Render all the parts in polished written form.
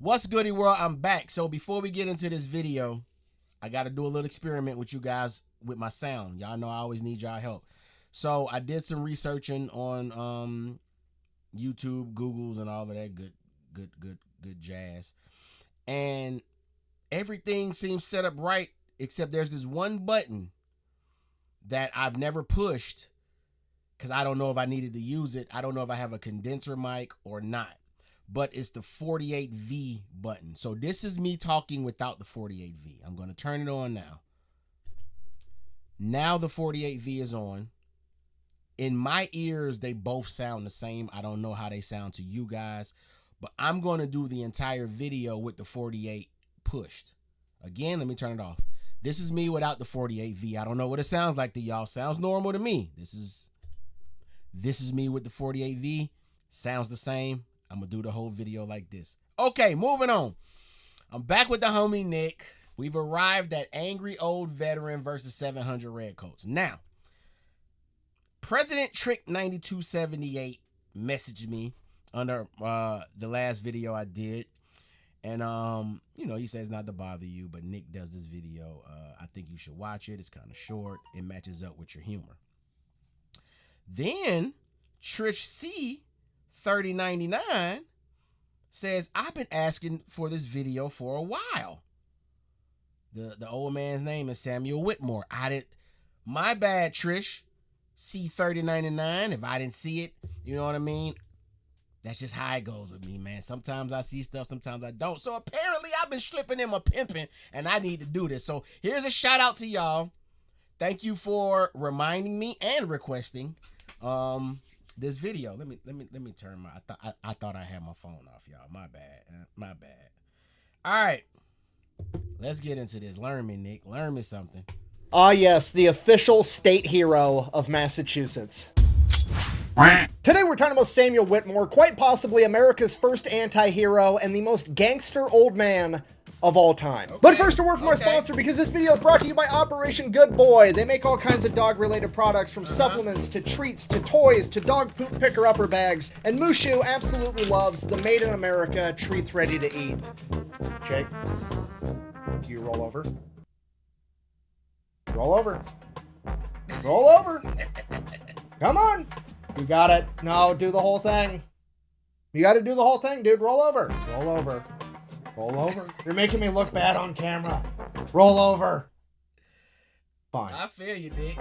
What's goody world? I'm back. So before we get into this video, I got to do a little experiment with you guys with my sound. Y'all know I always need y'all help. So I did some researching on YouTube, Googles, and all of that good jazz. And everything seems set up right, except there's this one button that I've never pushed because I don't know if I needed to use it. I don't know if I have a condenser mic or not. But it's the 48V button. So this is me talking without the 48V. I'm going to turn it on now. Now the 48V is on. In my ears, they both sound the same. I don't know how they sound to you guys, but I'm going to do the entire video with the 48 pushed. Again, let me turn it off. This is me without the 48V. I don't know what it sounds like to y'all. Sounds normal to me. This is me with the 48V. Sounds the same. I'm going to do the whole video like this. Okay, moving on. I'm back with the homie Nick. We've arrived at Angry Old Veteran versus 700 Redcoats. Now, President Trick 9278 messaged me under the last video I did. And, you know, he says not to bother you, but Nick does this video. I think you should watch it. It's kind of short. It matches up with your humor. Then, Trish C. 3099 says, I've been asking for this video for a while. The old man's name is Samuel Whittemore. My bad, Trish C3099. If I didn't see it, you know what I mean? That's just how it goes with me, man. Sometimes I see stuff, sometimes I don't. So apparently I've been slipping in my pimping and I need to do this. So here's a shout out to y'all. Thank you for reminding me and requesting this video. Let me turn my. I thought I had my phone off, y'all. My bad. All right, let's get into this. Learn me, Nick. Learn me something. Ah, yes, the official state hero of Massachusetts. Today we're talking about Samuel Whittemore, quite possibly America's first anti-hero and the most gangster old man of all time. Okay. But first, a word from our sponsor, because this video is brought to you by Operation Good Boy. They make all kinds of dog-related products, from supplements to treats to toys to dog poop picker-upper bags. And Mushu absolutely loves the Made in America treats ready to eat. Jake, do you roll over? Roll over. Roll over. Come on. You got it. No, do the whole thing. You got to do the whole thing, dude. Roll over. Roll over. Roll over. You're making me look bad on camera. Roll over. Fine. I feel you, Dick.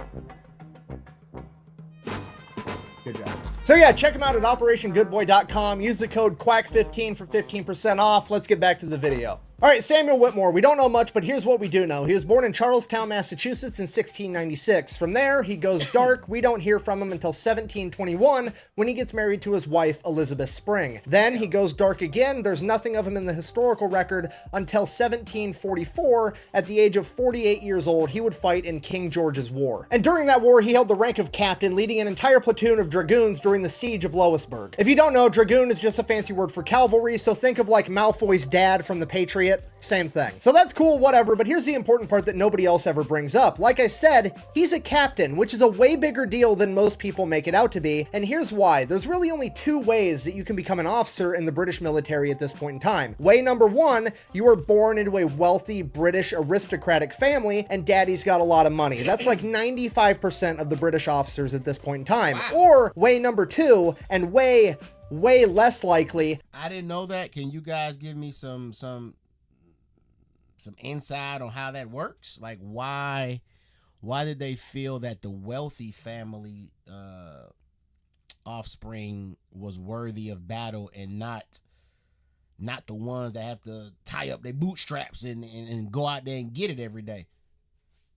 Good job. So yeah, check them out at OperationGoodBoy.com. Use the code QUACK15 for 15% off. Let's get back to the video. All right, Samuel Whittemore, we don't know much, but here's what we do know. He was born in Charlestown, Massachusetts in 1696. From there, he goes dark. We don't hear from him until 1721 when he gets married to his wife, Elizabeth Spring. Then he goes dark again. There's nothing of him in the historical record until 1744. At the age of 48 years old, he would fight in King George's War. And during that war, he held the rank of captain, leading an entire platoon of dragoons during the siege of Louisburg. If you don't know, dragoon is just a fancy word for cavalry, so think of like Malfoy's dad from The Patriot. Same thing. So that's cool, whatever, but here's the important part that nobody else ever brings up. Like I said, he's a captain, which is a way bigger deal than most people make it out to be, and here's why. There's really only two ways that you can become an officer in the British military at this point in time. Way number one, you are born into a wealthy British aristocratic family, and daddy's got a lot of money. That's like 95% of the British officers at this point in time. Wow. Or way number two, and way less likely. I didn't know that. Can you guys give me some insight on how that works? Like, why did they feel that the wealthy family offspring was worthy of battle and not the ones that have to tie up their bootstraps and go out there and get it every day?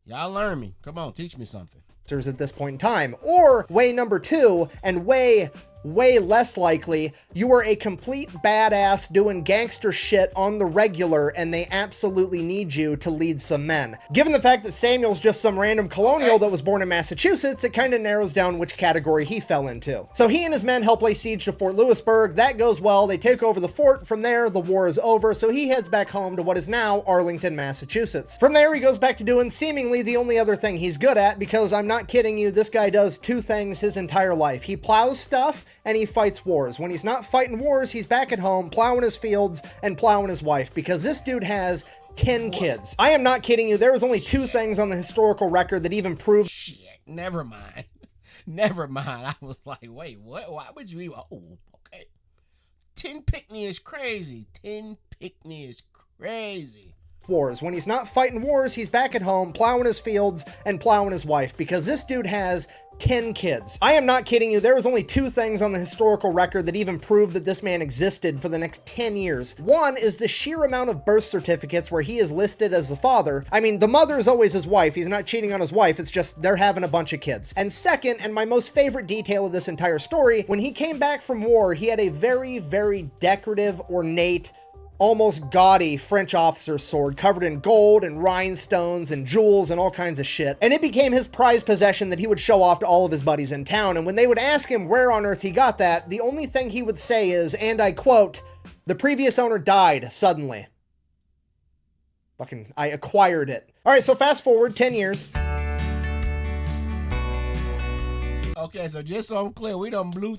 Y'all learn me. Come on, teach me something. At this point in time. Or way number two, and way less likely, you are a complete badass doing gangster shit on the regular and they absolutely need you to lead some men. Given the fact that Samuel's just some random colonial that was born in Massachusetts, it kind of narrows down which category he fell into. So he and his men help lay siege to Fort Louisburg. That goes well. They take over the fort. From there, the war is over, so he heads back home to what is now Arlington, Massachusetts. From there, he goes back to doing seemingly the only other thing he's good at, because I'm not kidding you, this guy does two things his entire life. He plows stuff and he fights wars. When he's not fighting wars, he's back at home, plowing his fields and plowing his wife, because this dude has 10 kids. I am not kidding you. There was only 2 things on the historical record that even proved. Shit, never mind. Never mind. I was like, wait, what? Why would you even? Oh, okay. 10 Pickney is crazy. 10 Pickney is crazy. Wars. When he's not fighting wars, he's back at home, plowing his fields and plowing his wife, because this dude has 10 kids. I am not kidding you. There was only 2 things on the historical record that even proved that this man existed for the next 10 years. One is the sheer amount of birth certificates where he is listed as the father. I mean, the mother is always his wife. He's not cheating on his wife. It's just they're having a bunch of kids. And second, and my most favorite detail of this entire story, when he came back from war, he had a very, very decorative, ornate, almost gaudy French officer's sword covered in gold and rhinestones and jewels and all kinds of shit. And it became his prized possession that he would show off to all of his buddies in town. And when they would ask him where on earth he got that, the only thing he would say is, and I quote, "The previous owner died suddenly. Fucking, I acquired it." All right, so fast forward 10 years. Okay, so just so I'm clear, we done blew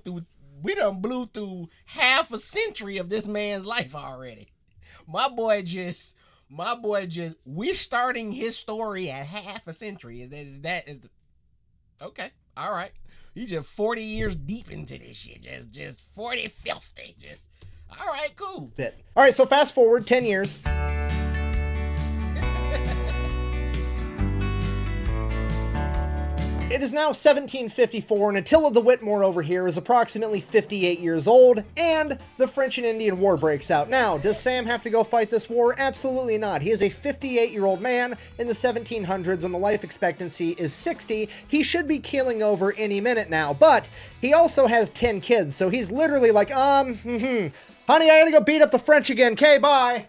through half a century of this man's life already. My boy just, we're starting his story at half a century. Okay, all right. You just 40 years deep into this shit. Just 40 filthy. All right, cool. All right, so fast forward 10 years. It is now 1754, and Attila the Whitmore over here is approximately 58 years old, and the French and Indian War breaks out. Now, does Sam have to go fight this war? Absolutely not. He is a 58-year-old man in the 1700s when the life expectancy is 60. He should be keeling over any minute now, but he also has 10 kids, so he's literally like, honey, I gotta go beat up the French again. Okay, bye.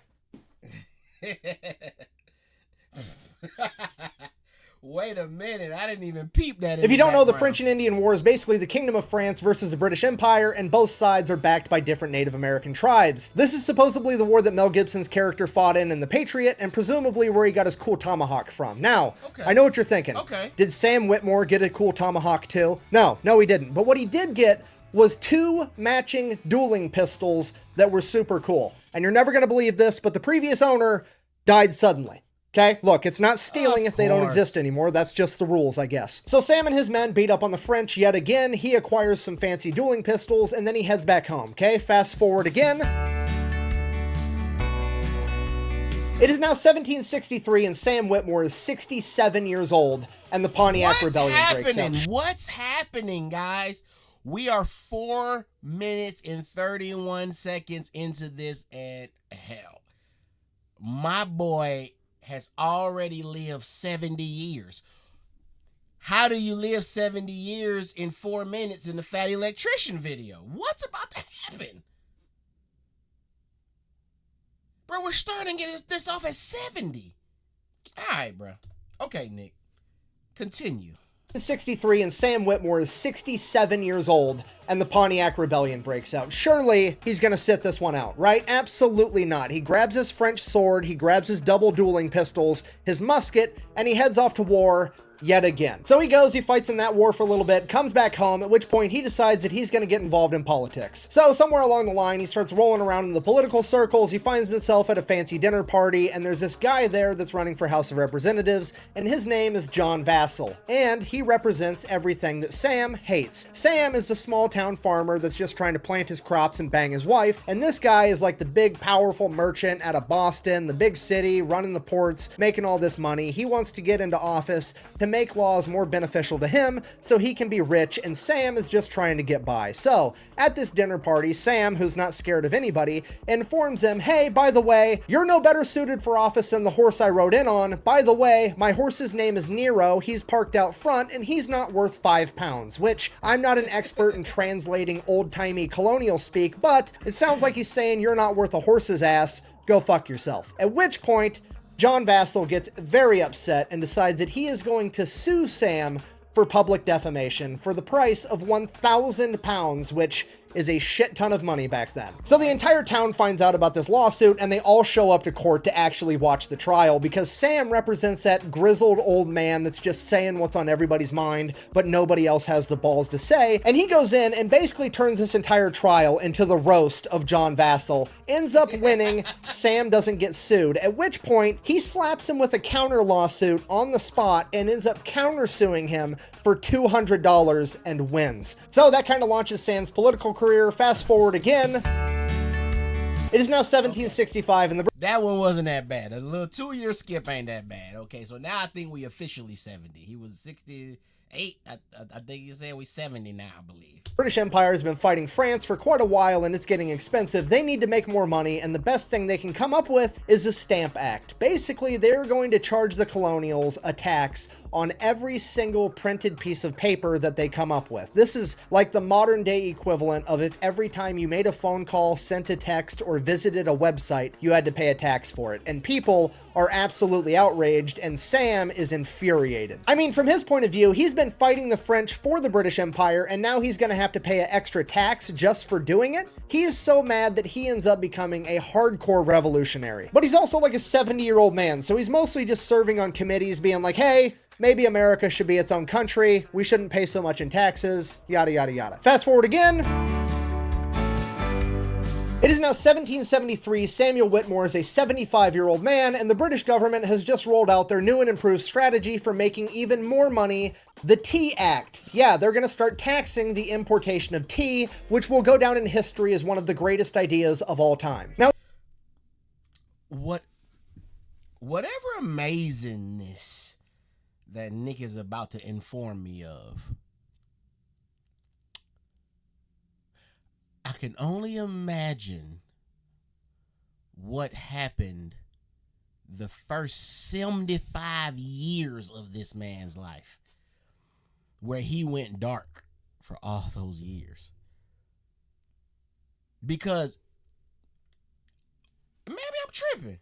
Wait a minute, I didn't even peep that. If you don't know, the French and Indian War is basically the Kingdom of France versus the British Empire, and both sides are backed by different Native American tribes. This is supposedly the war that Mel Gibson's character fought in The Patriot, and presumably where he got his cool tomahawk from. Now, okay. I know what you're thinking. Okay. Did Sam Whitmore get a cool tomahawk too? No, he didn't. But what he did get was 2 matching dueling pistols that were super cool. And you're never going to believe this, but the previous owner died suddenly. Okay, look, it's not stealing if they don't exist anymore. That's just the rules, I guess. So Sam and his men beat up on the French yet again. He acquires some fancy dueling pistols, and then he heads back home. Okay, fast forward again. It is now 1763, and Sam Whitmore is 67 years old, and the Pontiac Rebellion breaks out. What's happening, guys? We are 4 minutes and 31 seconds into this, and hell, my boy has already lived 70 years. How do you live 70 years in 4 minutes in the Fat Electrician video? What's about to happen? Bro, we're starting to get this off at 70. All right, bro. Okay, Nick. Continue. 63, and Sam Whitmore is 67 years old, and the Pontiac Rebellion breaks out. Surely he's gonna sit this one out, right? Absolutely not. He grabs his French sword, he grabs his double dueling pistols, his musket, and he heads off to war yet again. So he goes, he fights in that war for a little bit, comes back home, at which point he decides that he's going to get involved in politics. So somewhere along the line, he starts rolling around in the political circles, he finds himself at a fancy dinner party, and there's this guy there that's running for House of Representatives, and his name is John Vassell, and he represents everything that Sam hates. Sam is a small town farmer that's just trying to plant his crops and bang his wife, and this guy is like the big powerful merchant out of Boston, the big city, running the ports, making all this money. He wants to get into office to make laws more beneficial to him so he can be rich, and Sam is just trying to get by. So at this dinner party, Sam, who's not scared of anybody, informs him, hey, by the way, you're no better suited for office than the horse I rode in on. By the way, my horse's name is Nero, he's parked out front, and he's not worth 5 pounds, which I'm not an expert in translating old-timey colonial speak, but it sounds like he's saying you're not worth a horse's ass, go fuck yourself. At which point, John Vassell gets very upset and decides that he is going to sue Sam for public defamation for the price of 1,000 pounds, which is a shit ton of money back then. So the entire town finds out about this lawsuit, and they all show up to court to actually watch the trial, because Sam represents that grizzled old man that's just saying what's on everybody's mind, but nobody else has the balls to say. And he goes in and basically turns this entire trial into the roast of John Vassell, ends up winning. Sam doesn't get sued, at which point he slaps him with a counter lawsuit on the spot and ends up countersuing him for $200 and wins. So that kind of launches Sam's political career. Fast forward again. It is now 1765 and the... That one wasn't that bad. A little 2-year skip ain't that bad. Okay, so now I think we officially 70. He was 68. I think he said we 70 now, I believe. British Empire has been fighting France for quite a while, and it's getting expensive. They need to make more money, and the best thing they can come up with is a Stamp Act. Basically, they're going to charge the colonials a tax on every single printed piece of paper that they come up with. This is like the modern day equivalent of if every time you made a phone call, sent a text, or visited a website, you had to pay a tax for it. And people are absolutely outraged, and Sam is infuriated. I mean, from his point of view, he's been fighting the French for the British Empire, and now he's gonna have to pay an extra tax just for doing it. He is so mad that he ends up becoming a hardcore revolutionary. But he's also like a 70-year-old man, so he's mostly just serving on committees being like, hey, maybe America should be its own country. We shouldn't pay so much in taxes, yada, yada, yada. Fast forward again. It is now 1773. Samuel Whittemore is a 75-year-old man, and the British government has just rolled out their new and improved strategy for making even more money, the Tea Act. Yeah, they're going to start taxing the importation of tea, which will go down in history as one of the greatest ideas of all time. Now, whatever amazingness that Nick is about to inform me of, I can only imagine what happened the first 75 years of this man's life, where he went dark for all those years. Because maybe I'm tripping.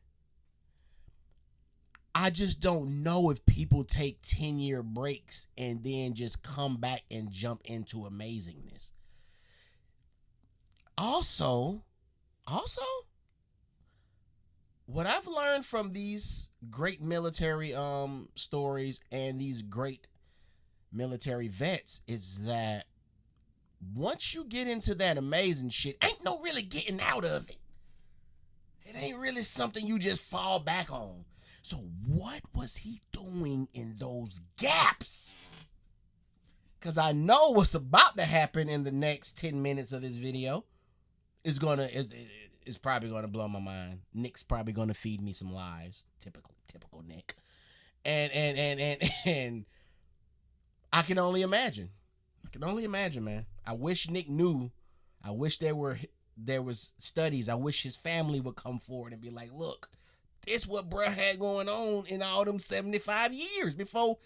I just don't know if people take 10-year breaks and then just come back and jump into amazingness. Also, what I've learned from these great military stories and these great military vets is that once you get into that amazing shit, ain't no really getting out of it. It ain't really something you just fall back on. So what was he doing in those gaps? Because I know what's about to happen in the next 10 minutes of this video. It's probably gonna blow my mind. Nick's probably gonna feed me some lies. Typical Nick. And I can only imagine. Man. I wish Nick knew. I wish there was studies. I wish his family would come forward and be like, look, this what bruh had going on in all them 75 years before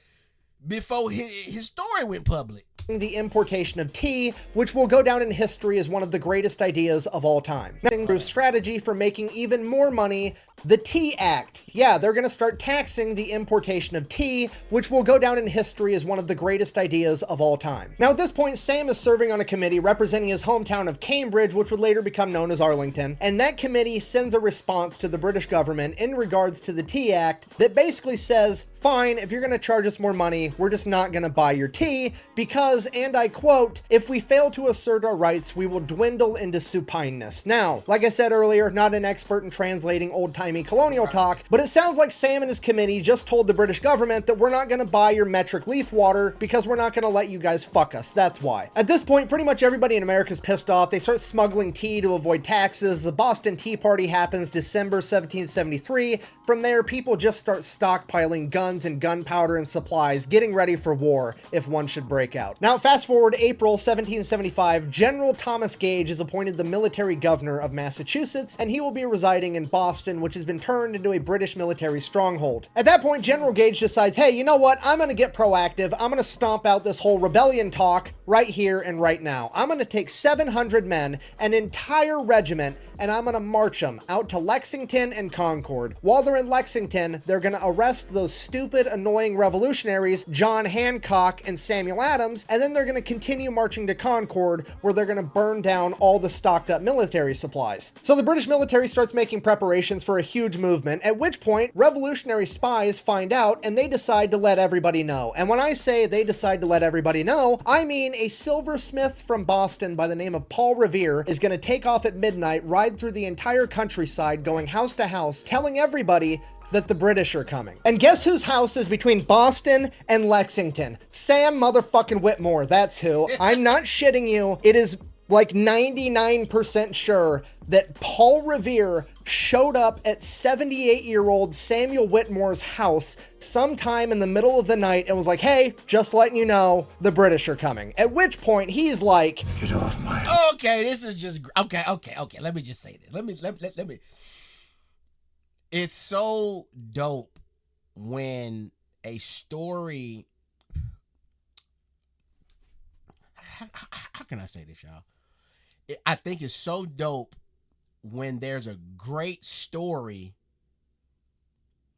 his story went public. The importation of tea, which will go down in history as one of the greatest ideas of all time. Strategy for making even more money, the Tea Act. Yeah, they're going to start taxing the importation of tea, which will go down in history as one of the greatest ideas of all time. Now, at this point, Sam is serving on a committee representing his hometown of Cambridge, which would later become known as Arlington, and that committee sends a response to the British government in regards to the Tea Act that basically says, fine, if you're going to charge us more money, we're just not going to buy your tea because, and I quote, if we fail to assert our rights, we will dwindle into supineness. Now, like I said earlier, not an expert in translating old-timey colonial talk, but it sounds like Sam and his committee just told the British government that we're not going to buy your metric leaf water because we're not going to let you guys fuck us. That's why. At this point, pretty much everybody in America is pissed off. They start smuggling tea to avoid taxes. The Boston Tea Party happens December 1773. From there, people just start stockpiling guns and gunpowder and supplies, getting ready for war if one should break out. Now, fast forward April 1775, General Thomas Gage is appointed the military governor of Massachusetts, and he will be residing in Boston, which has been turned into a British military stronghold. At that point, General Gage decides, hey, you know what? I'm going to get proactive. I'm going to stomp out this whole rebellion talk right here and right now. I'm going to take 700 men, an entire regiment, and I'm gonna march them out to Lexington and Concord. While they're in Lexington, they're gonna arrest those stupid, annoying revolutionaries, John Hancock and Samuel Adams, and then they're gonna continue marching to Concord, where they're gonna burn down all the stocked up military supplies. So the British military starts making preparations for a huge movement, at which point revolutionary spies find out and they decide to let everybody know. And when I say they decide to let everybody know, I mean a silversmith from Boston by the name of Paul Revere is going to take off at midnight, ride through the entire countryside, going house to house, telling everybody that the British are coming. And guess whose house is between Boston and Lexington? Sam motherfucking Whittemore, that's who. I'm not shitting you. It is like 99% sure that Paul Revere showed up at 78-year-old Samuel Whittemore's house sometime in the middle of the night and was like, hey, just letting you know, the British are coming. At which point he's like, get off my... Okay, this is just... Okay. Let me just say this. Let me... It's so dope when a story... How can I say this, y'all? I think it's so dope when there's a great story,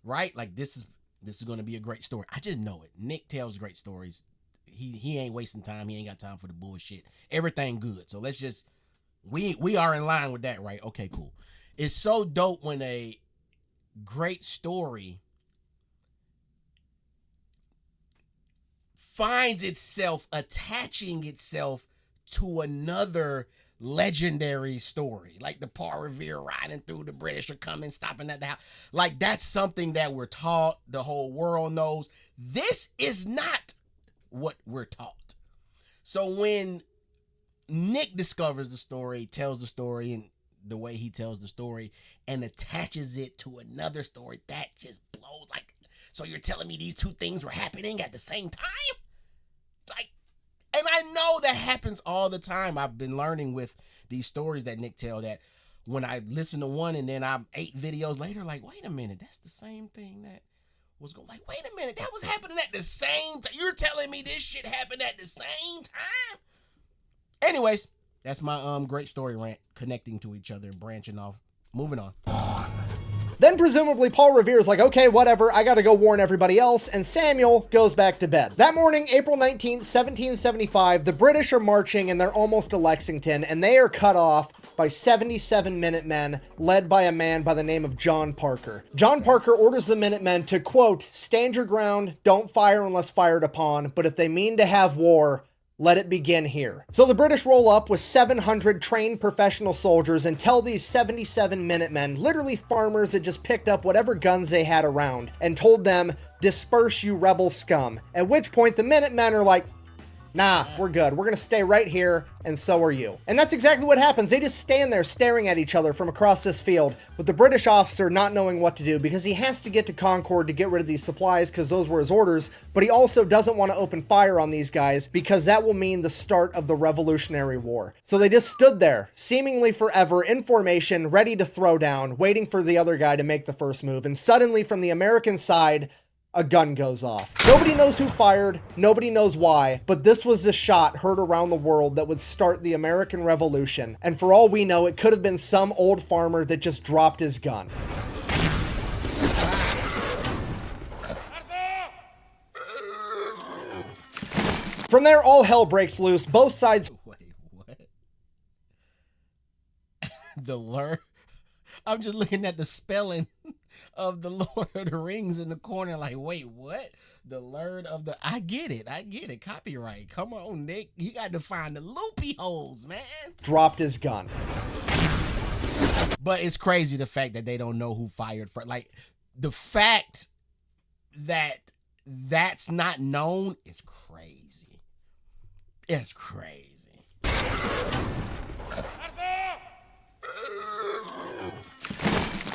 right? Like this is going to be a great story. I just know it. Nick tells great stories. He ain't wasting time. He ain't got time for the bullshit. Everything good. So let's just, we are in line with that, right? Okay, cool. It's so dope when a great story finds itself attaching itself to another legendary story, like the Paul Revere riding through, the British are coming, stopping at the house. Like that's something that we're taught, the whole world knows. This is not what we're taught. So when Nick discovers the story, tells the story and the way he tells the story and attaches it to another story, that just blows. Like, so you're telling me these two things were happening at the same time? Like, and I know that happens all the time. I've been learning with these stories that Nick tell that when I listen to one and then I'm 8 videos later, like, wait a minute, that's the same thing that was going, like, wait a minute, that was happening at the same time. You're telling me this shit happened at the same time? Anyways, that's my great story rant, connecting to each other and branching off. Moving on. Then presumably Paul Revere is like, okay, whatever, I gotta go warn everybody else, and Samuel goes back to bed. That morning, April 19th, 1775, the British are marching and they're almost to Lexington, and they are cut off by 77 Minutemen, led by a man by the name of John Parker. John Parker orders the Minutemen to, quote, stand your ground, don't fire unless fired upon, but if they mean to have war, let it begin here. So the British roll up with 700 trained professional soldiers and tell these 77 Minutemen, literally farmers that just picked up whatever guns they had around, and told them, disperse you rebel scum. At which point the Minutemen are like, nah, we're good. We're gonna stay right here, and so are you. And that's exactly what happens. They just stand there staring at each other from across this field, with the British officer not knowing what to do because he has to get to Concord to get rid of these supplies because those were his orders, but he also doesn't want to open fire on these guys because that will mean the start of the Revolutionary War. So they just stood there, seemingly forever, in formation, ready to throw down, waiting for the other guy to make the first move, and suddenly from the American side, a gun goes off. Nobody knows who fired, nobody knows why, but this was the shot heard around the world that would start the American Revolution. And for all we know, it could have been some old farmer that just dropped his gun. From there, all hell breaks loose. Both sides... Wait, what? The Lord? I'm just looking at the spelling of the Lord of the Rings in the corner like, wait, what? The Lord of the... I get it. Copyright. Come on, Nick. You got to find the loopy holes, man. Dropped his gun. But it's crazy the fact that they don't know who fired first. Like, the fact that that's not known is crazy. It's crazy.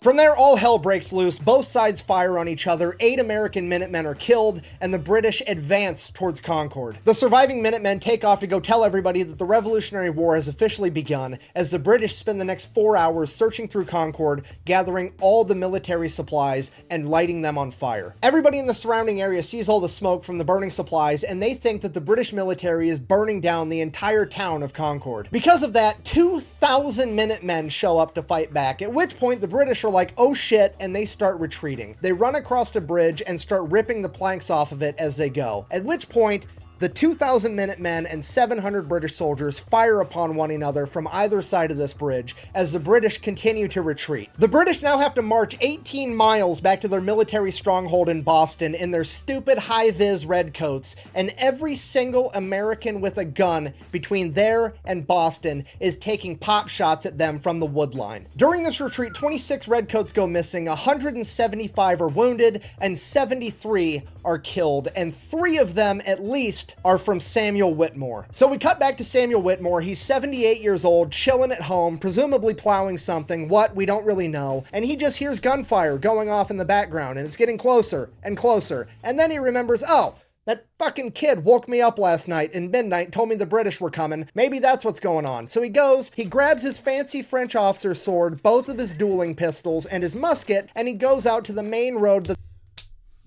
From there, all hell breaks loose. Both sides fire on each other. 8 American Minutemen are killed, and the British advance towards Concord. The surviving Minutemen take off to go tell everybody that the Revolutionary War has officially begun, as the British spend the next 4 hours searching through Concord, gathering all the military supplies and lighting them on fire. Everybody in the surrounding area sees all the smoke from the burning supplies, and they think that the British military is burning down the entire town of Concord. Because of that, 2,000 Minutemen show up to fight back, at which point the British are like, oh shit, and they start retreating. They run across a bridge and start ripping the planks off of it as they go, at which point the 2,000 Minutemen and 700 British soldiers fire upon one another from either side of this bridge as the British continue to retreat. The British now have to march 18 miles back to their military stronghold in Boston in their stupid high-vis Redcoats, and every single American with a gun between there and Boston is taking pop shots at them from the wood line. During this retreat, 26 Redcoats go missing, 175 are wounded, and 73 are killed, and 3 of them at least are from Samuel Whittemore. So we cut back to Samuel Whittemore. He's 78 years old, chilling at home, presumably plowing something. What? We don't really know. And he just hears gunfire going off in the background, and it's getting closer and closer. And then he remembers, oh, that fucking kid woke me up last night in midnight, told me the British were coming. Maybe that's what's going on. So he goes, he grabs his fancy French officer's sword, both of his dueling pistols, and his musket, and he goes out to the main road.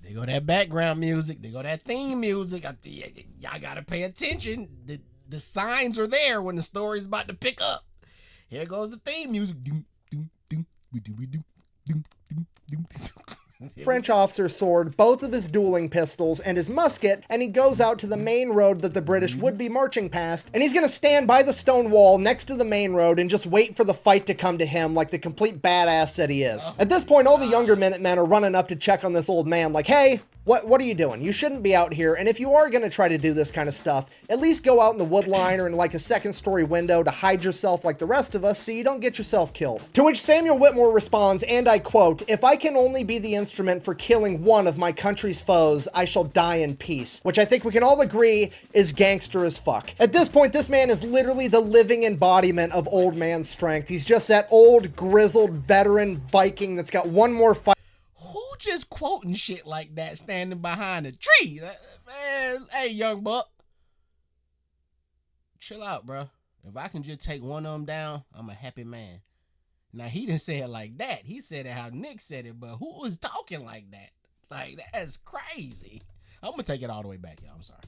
They go that background music. They go that theme music. Y'all gotta pay attention. The signs are there when the story's about to pick up. Here goes the theme music. French officer's sword, both of his dueling pistols, and his musket, and he goes out to the main road that the British would be marching past, and he's gonna stand by the stone wall next to the main road and just wait for the fight to come to him like the complete badass that he is. At this point, all the younger Minutemen are running up to check on this old man like, hey, what are you doing? You shouldn't be out here, and if you are going to try to do this kind of stuff, at least go out in the wood line or in like a second-story window to hide yourself like the rest of us so you don't get yourself killed. To which Samuel Whittemore responds, and I quote, "If I can only be the instrument for killing one of my country's foes, I shall die in peace," which I think we can all agree is gangster as fuck. At this point, this man is literally the living embodiment of old man strength. He's just that old, grizzled, veteran Viking that's got one more fight. Who just quoting shit like that standing behind a tree? Man, hey, young buck. Chill out, bro. If I can just take one of them down, I'm a happy man. Now, he didn't say it like that. He said it how Nick said it, but who was talking like that? Like, that's crazy. I'm going to take it all the way back, y'all. I'm sorry.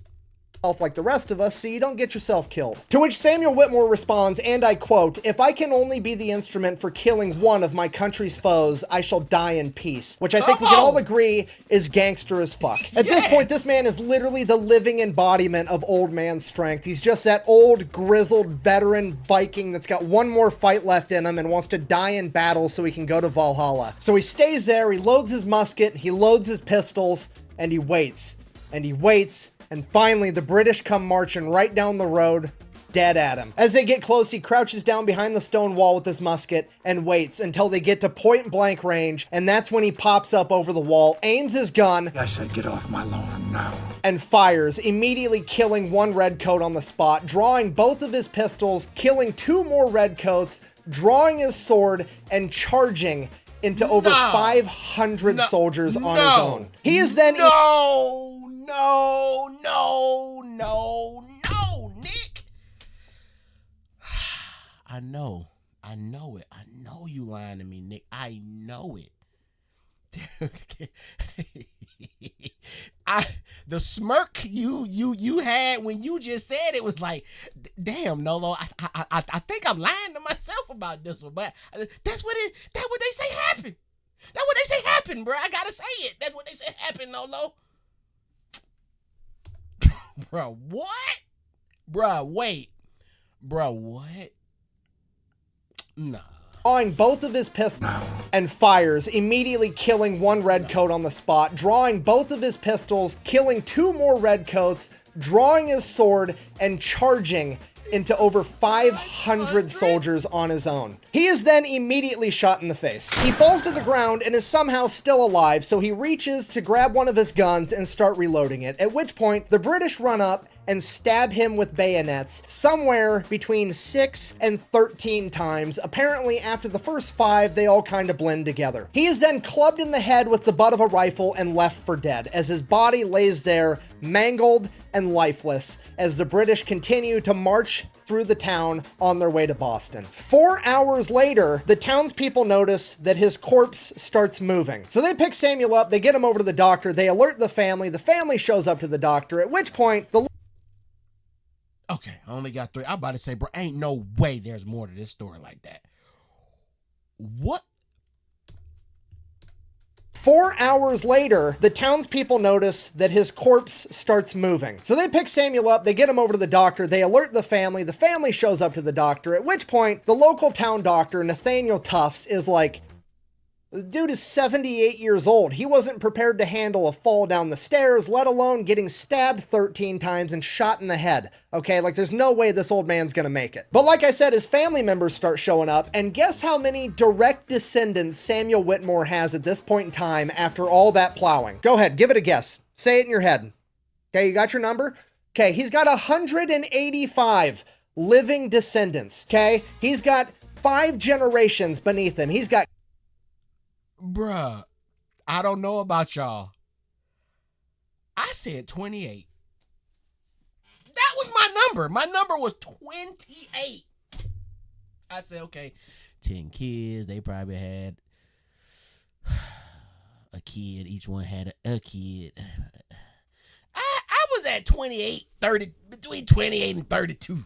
Like the rest of us so you don't get yourself killed. To which Samuel Whittemore responds, and I quote, "If I can only be the instrument for killing one of my country's foes, I shall die in peace," which I think we can all agree is gangster as fuck. At this point, this man is literally the living embodiment of old man strength. He's just that old, grizzled, veteran Viking that's got one more fight left in him and wants to die in battle so he can go to Valhalla. So he stays there, he loads his musket, he loads his pistols, and he waits. And he waits. And finally, the British come marching right down the road, dead at him. As they get close, he crouches down behind the stone wall with his musket and waits until they get to point blank range, and that's when he pops up over the wall, aims his gun, I said get off my lawn now, and fires, immediately killing one redcoat on the spot, drawing both of his pistols, killing 2 more redcoats, drawing his sword, and charging into over 500 soldiers on his own. He is then... No, Nick. I know it. I know you lying to me, Nick. I know it. The smirk you had when you just said it was like, damn, Nolo, I think I'm lying to myself about this one, but that's what they say happened. That's what they say happened, bro. I gotta say it. That's what they say happened, Nolo. Bro, what? Bro, wait. Bro, what? Nah. Drawing both of his pistols and fires, immediately killing one redcoat on the spot, drawing both of his pistols, killing 2 more redcoats, drawing his sword, and charging into over 500 soldiers on his own. He is then immediately shot in the face. He falls to the ground and is somehow still alive, so he reaches to grab one of his guns and start reloading it, at which point the British run up and stab him with bayonets somewhere between 6 and 13 times. Apparently, after the first 5, they all kind of blend together. He is then clubbed in the head with the butt of a rifle and left for dead, as his body lays there mangled and lifeless as the British continue to march through the town on their way to Boston. 4 hours later, the townspeople notice that his corpse starts moving. So they pick Samuel up, they get him over to the doctor, they alert the family shows up to the doctor, at which point the... Okay, I only got 3. I'm about to say, bro, ain't no way there's more to this story like that. What? 4 hours later, the townspeople notice that his corpse starts moving. So they pick Samuel up, they get him over to the doctor, they alert the family shows up to the doctor, at which point the local town doctor, Nathaniel Tufts, is like, the dude is 78 years old. He wasn't prepared to handle a fall down the stairs, let alone getting stabbed 13 times and shot in the head. Okay, like there's no way this old man's gonna make it. But like I said, his family members start showing up, and guess how many direct descendants Samuel Whittemore has at this point in time after all that plowing? Go ahead, give it a guess. Say it in your head. Okay, you got your number? Okay, he's got 185 living descendants, okay? He's got 5 generations beneath him. He's got... Bruh, I don't know about y'all. I said 28. That was my number. My number was 28. I said, okay, 10 kids. They probably had a kid. Each one had a kid. I was at 28, 30, between 28 and 32.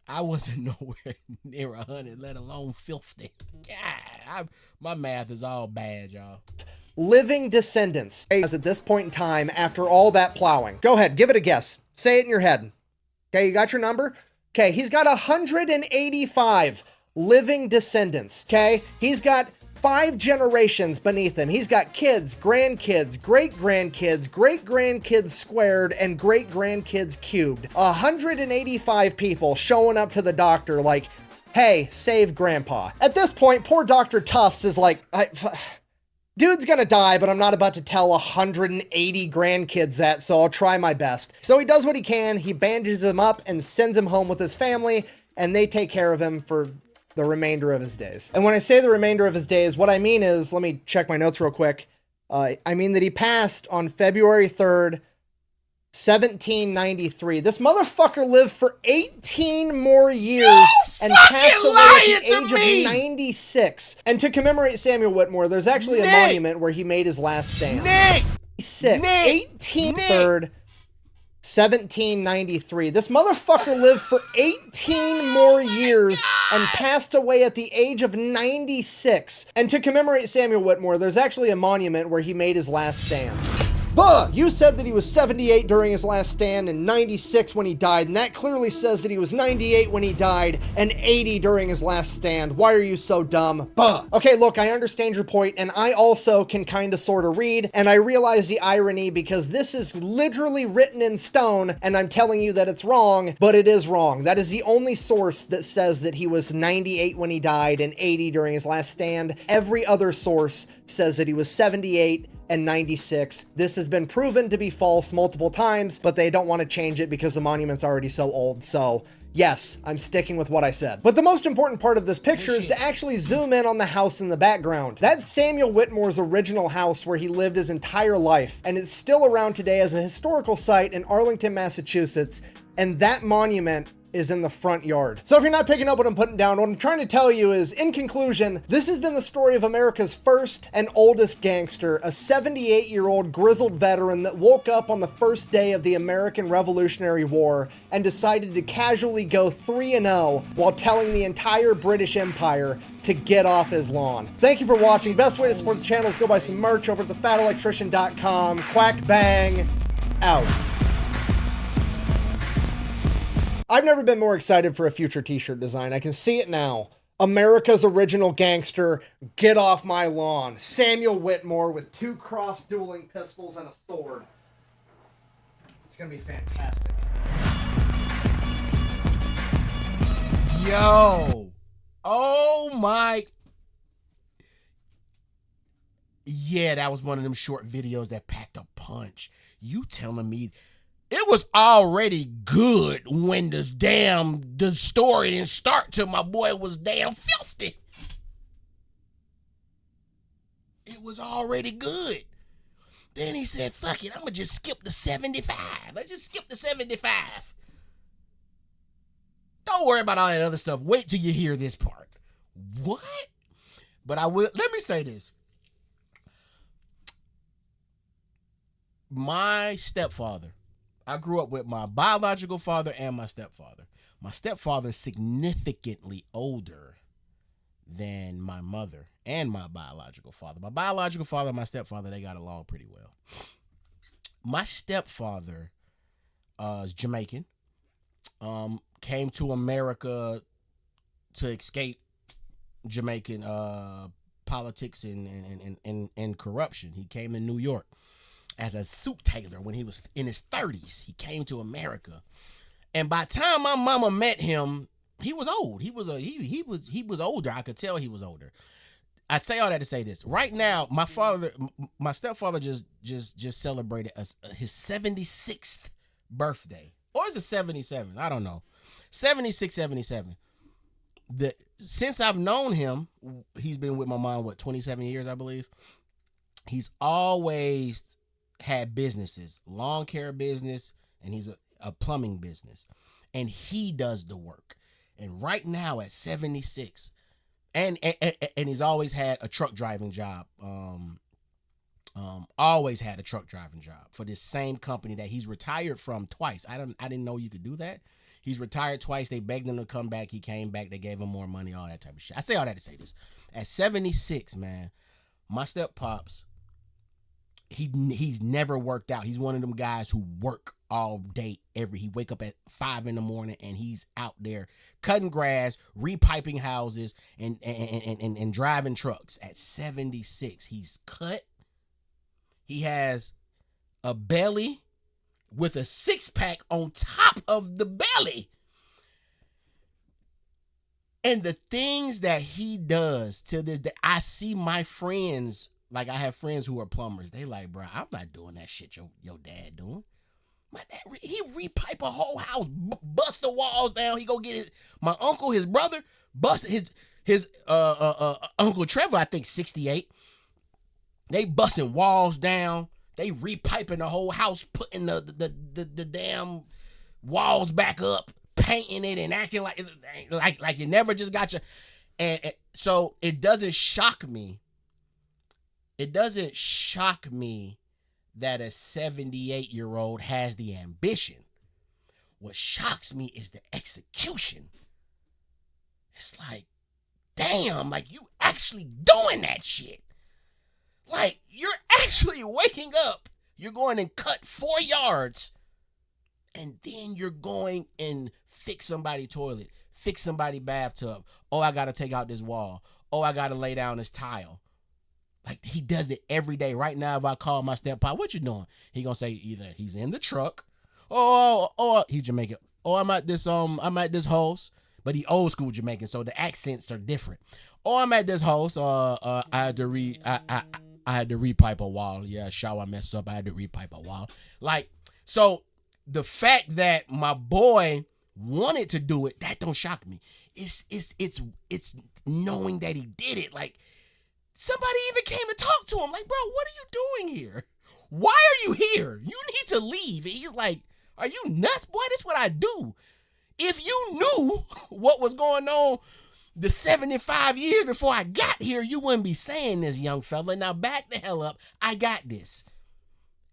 I wasn't nowhere near 100, let alone 50. God, my math is all bad, y'all. Living descendants at this point in time after all that plowing. Go ahead, give it a guess. Say it in your head. Okay, you got your number? Okay, he's got 185 living descendants. Okay, he's got 5 generations beneath him. He's got kids, grandkids, great-grandkids, great-grandkids squared, and great-grandkids cubed. 185 people showing up to the doctor like, hey, save grandpa. At this point, poor Dr. Tufts is like, dude's gonna die, but I'm not about to tell 180 grandkids that, so I'll try my best. So he does what he can. He bandages him up and sends him home with his family, and they take care of him for the remainder of his days. And when I say the remainder of his days, what I mean is, let me check my notes real quick. I mean that he passed on February 3rd, 1793. This motherfucker lived for 18 more years and passed away at the age of 96. And to commemorate Samuel Whittemore, there's actually a monument where he made his last stand. 18th 1793. This motherfucker lived for 18 more years and passed away at the age of 96. And to commemorate Samuel Whittemore, there's actually a monument where he made his last stand. You said that he was 78 during his last stand and 96 when he died, and that clearly says that he was 98 when he died and 80 during his last stand. Why are you so dumb? Okay, look, I understand your point, and I also can kind of sort of read, and I realize the irony because this is literally written in stone, and I'm telling you that it's wrong, but it is wrong. That is the only source that says that he was 98 when he died and 80 during his last stand. Every other source says that he was 78 and 96. This has been proven to be false multiple times, but they don't want to change it because the monument's already so old. So yes, I'm sticking with what I said. But the most important part of this picture is to actually zoom in on the house in the background. That's Samuel Whittemore's original house where he lived his entire life, and it's still around today as a historical site in Arlington, Massachusetts, and that monument is in the front yard. So if you're not picking up what I'm putting down, what I'm trying to tell you is, in conclusion, this has been the story of America's first and oldest gangster, a 78-year-old grizzled veteran that woke up on the first day of the American Revolutionary War and decided to casually go 3-0 while telling the entire British Empire to get off his lawn. Thank you for watching. Best way to support the channel is go buy some merch over at thefatelectrician.com. Quack bang, out. I've never been more excited for a future t-shirt design. I can see it now. America's original gangster, get off my lawn. Samuel Whittemore with 2 cross-dueling pistols and a sword. It's gonna be fantastic. Yo. Oh my. Yeah, that was one of them short videos that packed a punch. You telling me It was already good when the story didn't start till my boy was damn filthy. It was already good. Then he said, fuck it, I'm going to just skip the 75. Let's just skip the 75. Don't worry about all that other stuff. Wait till you hear this part. What? But let me say this. My stepfather, I grew up with my biological father and my stepfather. My stepfather is significantly older than my mother and my biological father. My biological father and my stepfather, they got along pretty well. My stepfather is Jamaican. Came to America to escape Jamaican politics and corruption. He came to New York as a suit tailor when he was in his 30s. He came to America, and by the time my mama met him, he was old. He was older. I could tell he was older. I say all that to say this. Right now, my stepfather just celebrated his 76th birthday, or is it 77? I don't know. 76, 77. Since I've known him, he's been with my mom, 27 years, I believe. He's always had businesses, lawn care business, and he's a plumbing business. And he does the work. And right now at 76, and he's always had a truck driving job. Always had a truck driving job for this same company that he's retired from twice. I didn't know you could do that. He's retired twice. They begged him to come back. He came back. They gave him more money, all that type of shit. I say all that to say this. At 76, man, my step pops, he's never worked out. He's one of them guys who work all day he wake up at 5 a.m. and he's out there cutting grass, repiping houses, and driving trucks. At 76, he's cut. He has a belly with a 6-pack on top of the belly. And the things that he does to this day, I see my friends, like I have friends who are plumbers. They like, bro, I'm not doing that shit your dad doing. My dad, he repipe a whole house, bust the walls down. He go get my uncle, his brother, bust his Uncle Trevor, I think 68. They busting walls down. They repiping the whole house, putting the damn walls back up, painting it and acting like you never just got your. And so it doesn't shock me. It doesn't shock me that a 78-year-old has the ambition. What shocks me is the execution. It's like, damn, like you actually doing that shit. Like, you're actually waking up. You're going and cut 4 yards. And then you're going and fix somebody's toilet. Fix somebody's bathtub. Oh, I got to take out this wall. Oh, I got to lay down this tile. Like, he does it every day. Right now, if I call my steppa, what you doing? He going to say either he's in the truck. Oh, he's Jamaican. Oh, I'm at this house. But he old school Jamaican, so the accents are different. Oh, I'm at this house. I had to repipe a wall. Yeah, shower messed up. I had to repipe a wall. Like, so the fact that my boy wanted to do it, that don't shock me. It's knowing that he did it. Like, somebody even came to talk to him. Like, bro, what are you doing here? Why are you here? You need to leave. And he's like, are you nuts, boy? This is what I do. If you knew what was going on the 75 years before I got here, you wouldn't be saying this, young fella. Now back the hell up. I got this.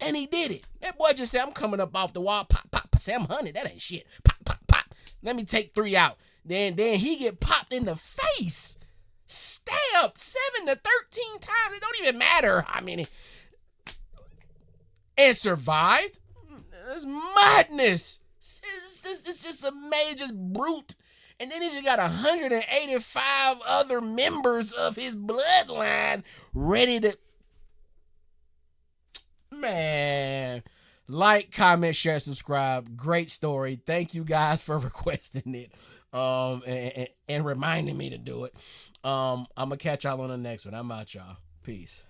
And he did it. That boy just said, I'm coming up off the wall. Pop, pop, Sam Honey. That ain't shit. Pop, pop, pop. Let me take 3 out. Then he get popped in the face. Stabbed 7 to 13 times. It don't even matter how many. And survived. It's madness. It's just a major brute. And then he just got 185 other members of his bloodline ready to. Man. Like, comment, share, subscribe. Great story. Thank you guys for requesting it. And reminding me to do it. I'm going to catch y'all on the next one. I'm out, y'all. Peace.